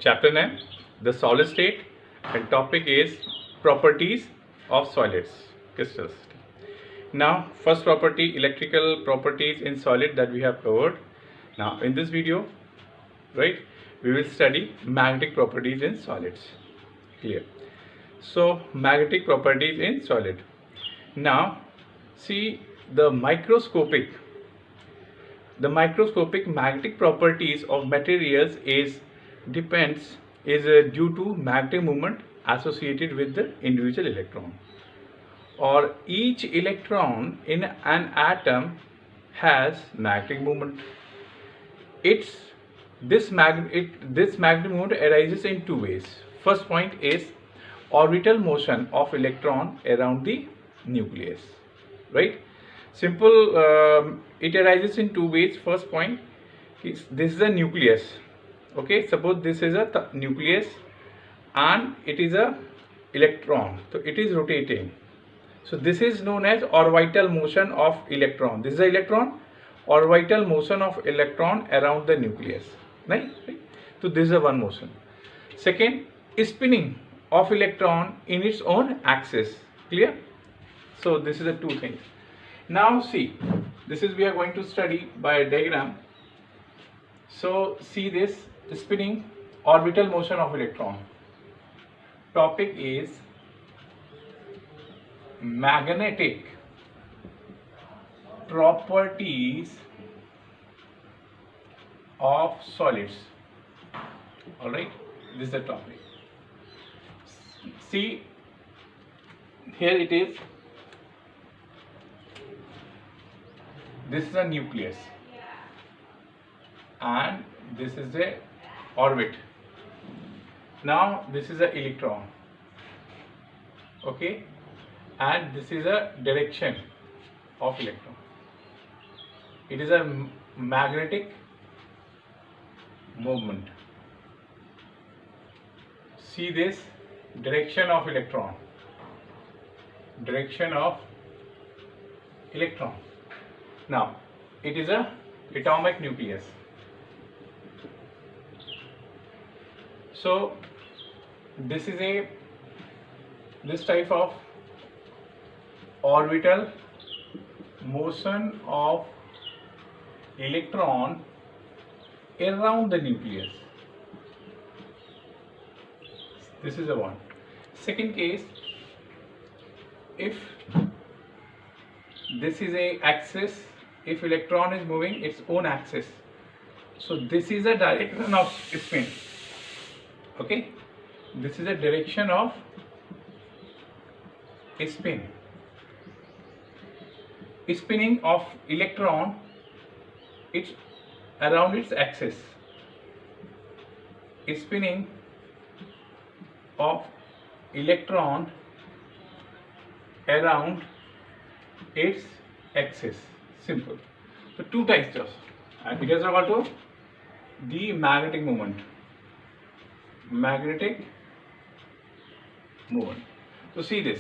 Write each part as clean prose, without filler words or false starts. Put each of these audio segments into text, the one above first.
Chapter name, the solid state, and topic is properties of solids, crystals. Now, first property, electrical properties in solid that we have covered. Now, in this video, right, we will study magnetic properties in solids. Clear? So, magnetic properties in solid. Now, see the microscopic magnetic properties of materials is due to magnetic moment associated with the individual electron, or each electron in an atom has magnetic moment. This magnetic moment arises in two ways. First point is orbital motion of electron around the nucleus, right? Simple, it arises in two ways. First point is this is a nucleus. Okay, suppose this is a nucleus and it is a electron, so it is rotating. So this is known as orbital motion of electron. This is the electron, orbital motion of electron around the nucleus, right? So this is a one motion. Second, spinning of electron in its own axis. Clear? So this is the two things. Now see, this is we are going to study by a diagram. So see this spinning orbital motion of electron. Topic is magnetic properties of solids. Alright, this is the topic. See, here it is. This is a nucleus and this is the orbit. Now this is a electron, okay, and this is a direction of electron. It is a magnetic movement. See this direction of electron, Now it is a atomic nucleus. So this is this type of orbital motion of electron around the nucleus. This is the one. Second case, if this is a axis, if electron is moving its own axis, so this is a direction of spin. Okay, this is a direction of spin. Spinning of electron, it's around its axis. Spinning of electron around its axis. Simple. So two types just, and it is equal to the magnetic moment. So see this.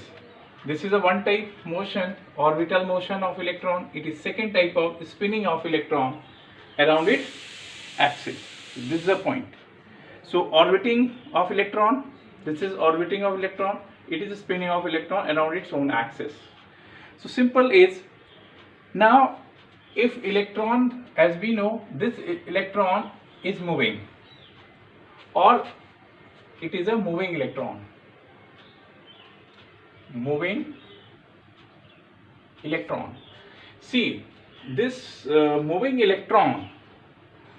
This is a one type motion, orbital motion of electron. It is second type of spinning of electron around its axis. This is the point. So orbiting of electron. This is orbiting of electron. It is spinning of electron around its own axis. So simple is, now if electron, as we know, this electron is moving, or it is a moving electron. See this moving electron,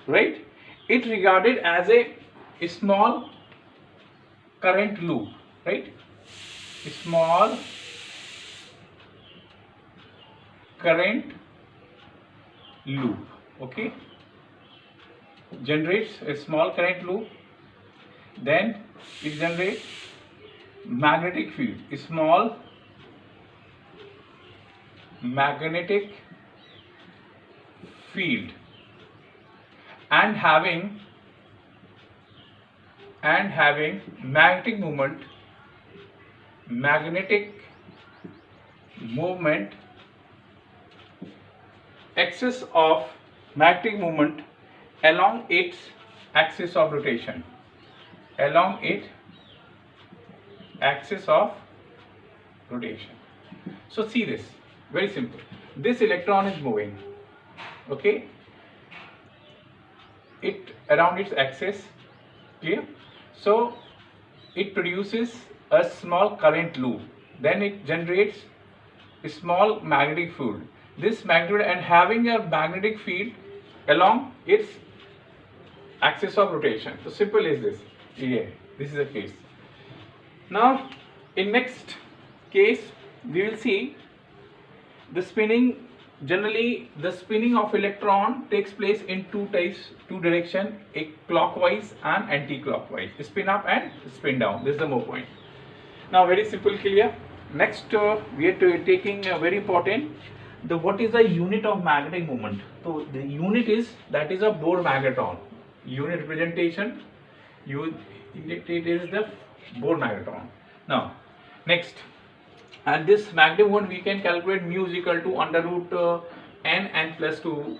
right? It regarded as a small current loop, right? Small current loop, okay, generates a small current loop, then it generates magnetic field, a small magnetic field, and having magnetic movement axis of magnetic moment along its axis of rotation. along its axis of rotation. So see this, very simple. This electron is moving, okay, it around its axis, clear? So it produces a small current loop, then it generates a small magnetic field. This magnetic and having a magnetic field along its axis of rotation. So simple is this. Yeah, this is the case. Now in next case we will see the spinning. Generally the spinning of electron takes place in two direction, a clockwise and anti-clockwise, spin up and spin down. This is the more point. Now very simple, clear. Next we are taking very important, the what is the unit of magnetic moment. So the unit is, that is a Bohr magneton. Unit representation, it is the Bohr magneton. Now next, and this magnetic moment we can calculate mu is equal to under root n plus 2,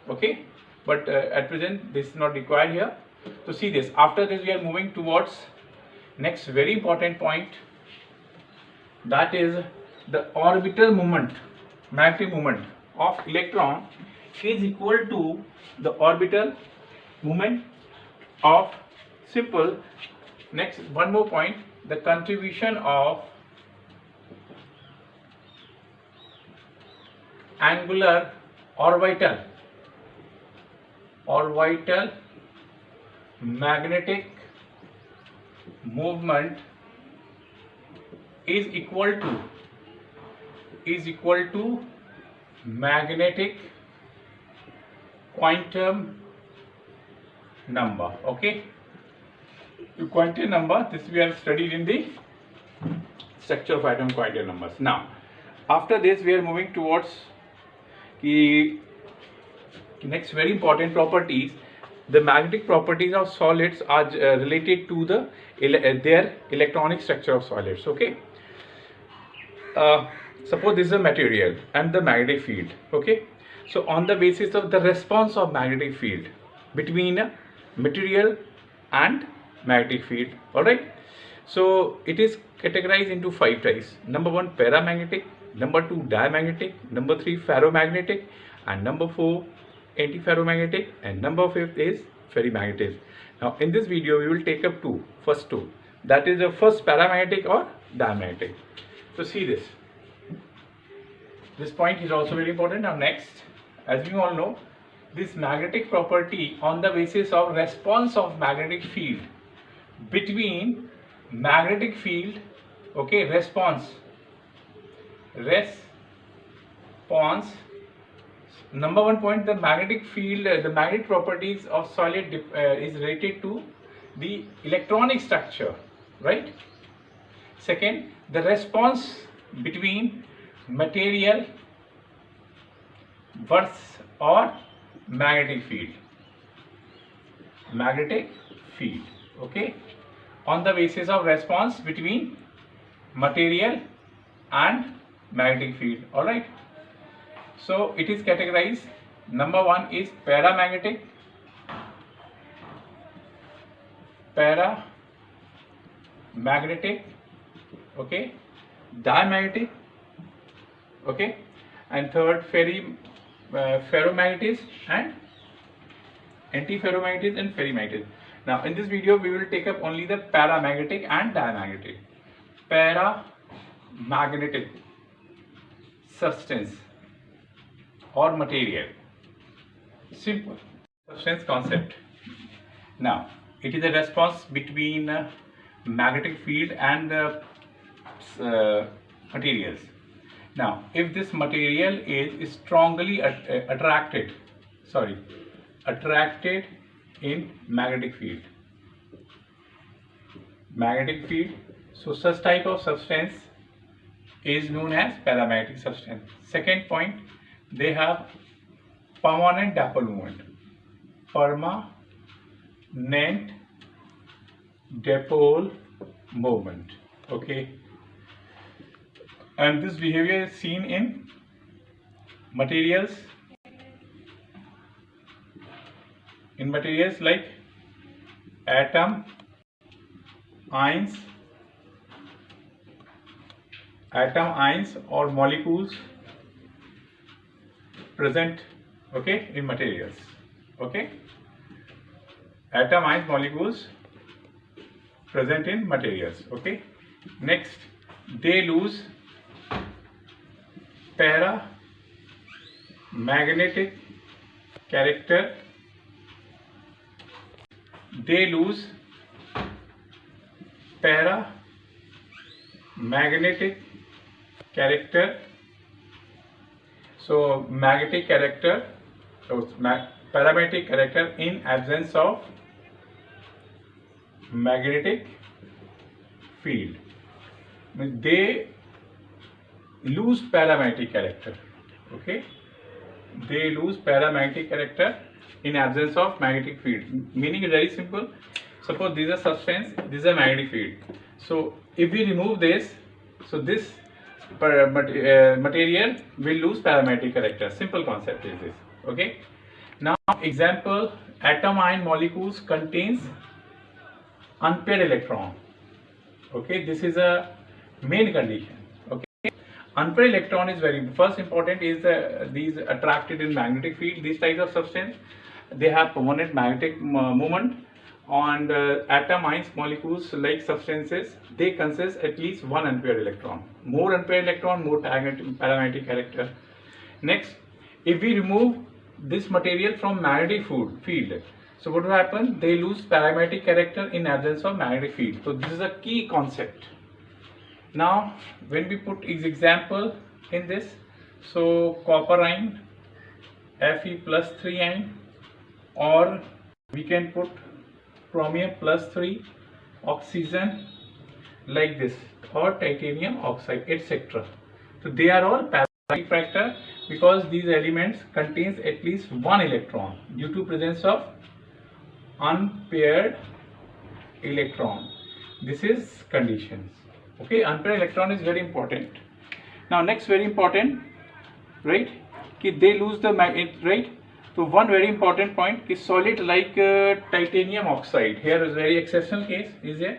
okay, but at present this is not required here. So see this, after this we are moving towards next very important point, that is the orbital moment, magnetic moment of electron is equal to the orbital moment of simple. Next, one more point, the contribution of angular orbital magnetic movement is equal to magnetic quantum number, okay. Quantum number, this we have studied in the structure of atom quantum numbers. Now after this we are moving towards the next very important properties. The magnetic properties of solids are related to the their electronic structure of solids, okay. Suppose this is a material and the magnetic field, okay. So on the basis of the response of magnetic field between a material and magnetic field, all right. So it is categorized into 5 types. Number 1 paramagnetic, number 2 diamagnetic, number 3 ferromagnetic, and number 4 antiferromagnetic, and number 5 is ferrimagnetic. Now in this video we will take up first two, that is the first paramagnetic or diamagnetic. So see this point is also very important. Now next, as you all know, this magnetic property on the basis of response of magnetic field between magnetic field, okay, response, number 1 point, the magnetic field, the magnetic properties of solid is related to the electronic structure, right. Second, the response between material versus or magnetic field, okay, on the basis of response between material and magnetic field, all right. So it is categorized. Number 1 is paramagnetic, okay, diamagnetic, okay, and third ferromagnetism and antiferromagnetism and ferrimagnetism. Now in this video we will take up only the paramagnetic and diamagnetic. Paramagnetic substance or material, simple substance concept. Now it is a response between magnetic field and materials. Now if this material is strongly attracted in magnetic field, so such type of substance is known as paramagnetic substance. Second point, they have permanent dipole moment, okay, and this behavior is seen in materials like atom, ions, or molecules present, okay, in materials. Okay, atom, ions, molecules present in materials. Okay, next, they lose paramagnetic character. They lose paramagnetic character. So magnetic character, paramagnetic character in absence of magnetic field. They lose paramagnetic character. Okay, they lose paramagnetic character in absence of magnetic field. Meaning is very simple. Suppose this is a substance, this is a magnetic field. So if we remove this, so this material will lose paramagnetic character. Simple concept is this. Okay. Now example, atom ion molecules contains unpaired electron. Okay, this is a main condition. Okay, unpaired electron is very first important is these attracted in magnetic field. These types of substance, they have permanent magnetic moment. And atom ions molecules like substances, they consist at least one unpaired electron. More unpaired electron, more paramagnetic character. Next, if we remove this material from magnetic field, so what will happen? They lose paramagnetic character in absence of magnetic field. So this is a key concept. Now when we put example in this, so copper ion, Fe+3 ion, or we can put chromium +3, oxygen like this, or titanium oxide, etc. So they are all paramagnetic factor because these elements contains at least one electron due to presence of unpaired electron. This is conditions. Okay, unpaired electron is very important. Now next very important, right? They lose the magnet, right? So one very important point is solid like titanium oxide. Here is very exceptional case is a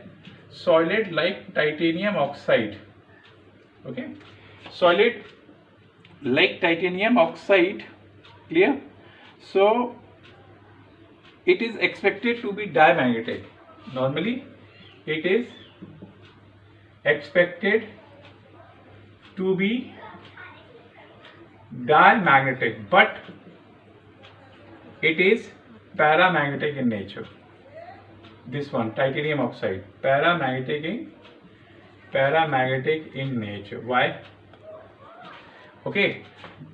solid like titanium oxide. Okay, solid like titanium oxide, clear? So it is expected to be diamagnetic. Normally it is expected to be diamagnetic, but it is paramagnetic in nature. This one, titanium oxide, paramagnetic in nature. Why? Okay,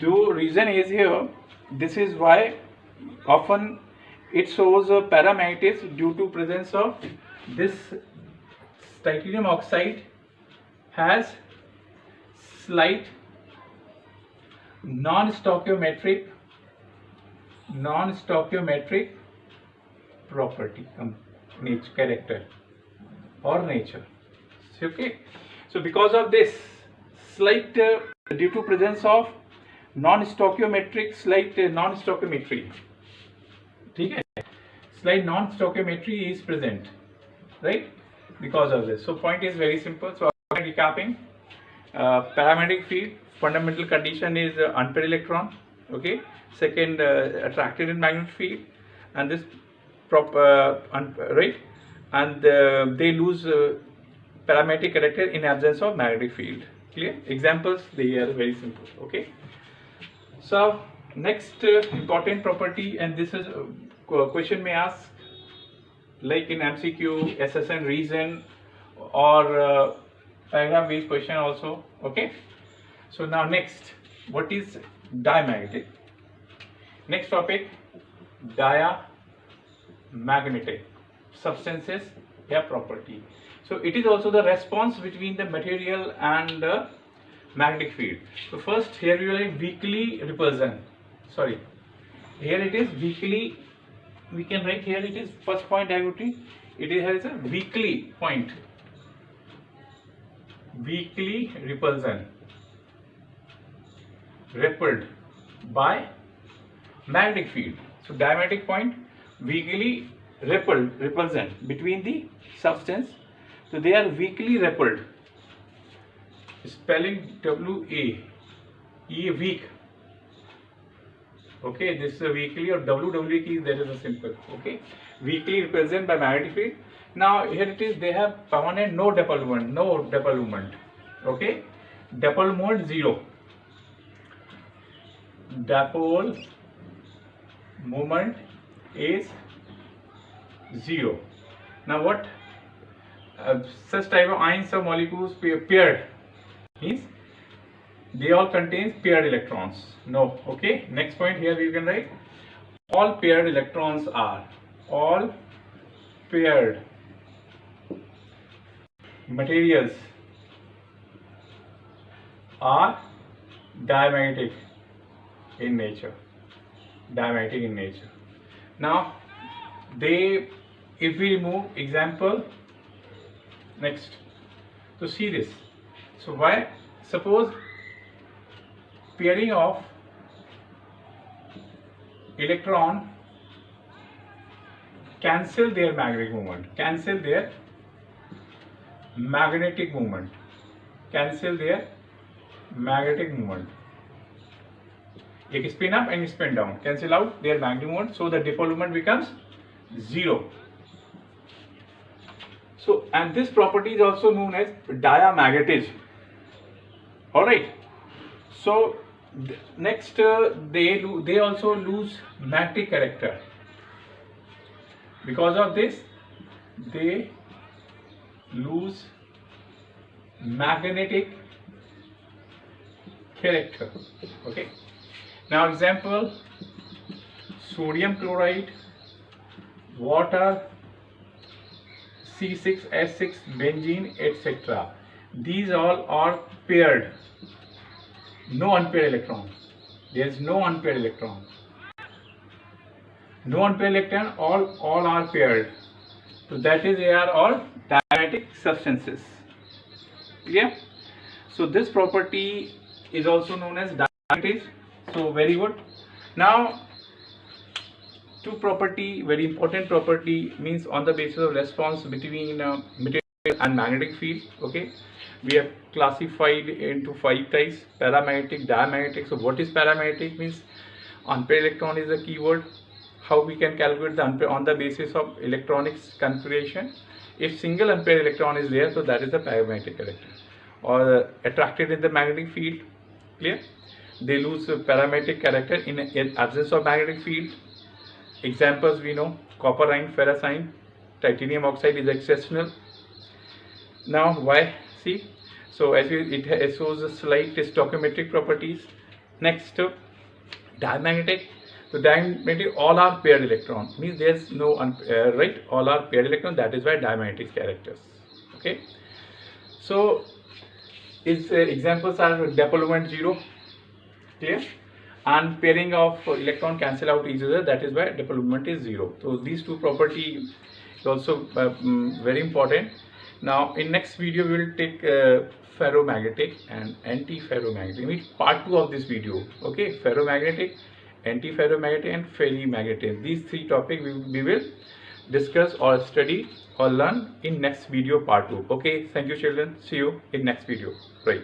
the reason is here. This is why often it shows a paramagnetism due to presence of this titanium oxide has slight non-stoichiometric property, nature, character or nature. Okay, so because of this slight due to presence of non-stoichiometry, slight non-stoichiometry is present, right? Because of this. So point is very simple. So recapping, paramagnetic field fundamental condition is unpaired electron. Okay, second attracted in magnetic field, and this right, and they lose paramagnetic character in absence of magnetic field. Clear? Examples, they are very simple. Okay, so next important property, and this is question may ask like in MCQ, SSN reason, or paragraph based question also. Okay, so now next, what is diamagnetic? Next topic, diamagnetic substances, their property. So it is also the response between the material and the magnetic field. So first here you have weakly repulsion. Sorry, here it is weakly. We can write here it is first point diagonally. It has a weakly point. Weakly repulsion. Repelled by magnetic field. So diamagnetic point weakly repulsion between the substance. So they are weakly repelled. Spelling W-A, E weak. Okay, this is a weakly, or W key, there is a simple. Okay, weakly represented by magnetic field. Now here it is, they have permanent no dipole moment. Okay, dipole moment 0. Dipole moment is 0. Now what such type of ions or molecules paired means they all contain paired electrons? No. Okay, next point here we can write all paired electrons are, all paired materials are diamagnetic in nature. Diamagnetic in nature. Now they, if we remove example next, to see this. So why, suppose pairing of electron cancel their magnetic moment, cancel their magnetic moment, cancel their magnetic moment. एक spin up and spin down cancel out their magnetic moment, so the dipole moment becomes 0. So, and this property is also known as diamagnetism. Alright, so next they also lose magnetic character. Because of this they lose magnetic character. Okay, now example, sodium chloride, water, C6H6, benzene, etc. These all are paired. No unpaired electron. There is no unpaired electron. No unpaired electron. All are paired. So that is, they are all diamagnetic substances. Yeah. So this property is also known as diamagnetism. So very good. Now, two property, very important property, means on the basis of response between material and magnetic field. Okay, we have classified into 5 types: paramagnetic, diamagnetic. So what is paramagnetic? Means unpaired electron is the keyword. How we can calculate the unpaired on the basis of electronics configuration? If single unpaired electron is there, so that is the paramagnetic character, or attracted in the magnetic field. Clear? They lose paramagnetic character in absence of magnetic field. Examples we know: copper ion, ferrous ion, titanium oxide is exceptional. Now why? See, so as it shows a slight stoichiometric properties. Next, diamagnetic. So diamagnetic, all are paired electron, means there is no right, all are paired electron. That is why diamagnetic characters. Okay, so its examples are dipole moment 0. Clear? And pairing of electron cancel out each other, that is why dipole moment is 0. So these two property is also very important. Now in next video we will take ferromagnetic and anti-ferromagnetic. We mean part 2 of this video. Okay, ferromagnetic, anti-ferromagnetic and ferrimagnetism. These 3 topics we will discuss or study or learn in next video part 2. Okay, thank you children. See you in next video. Right.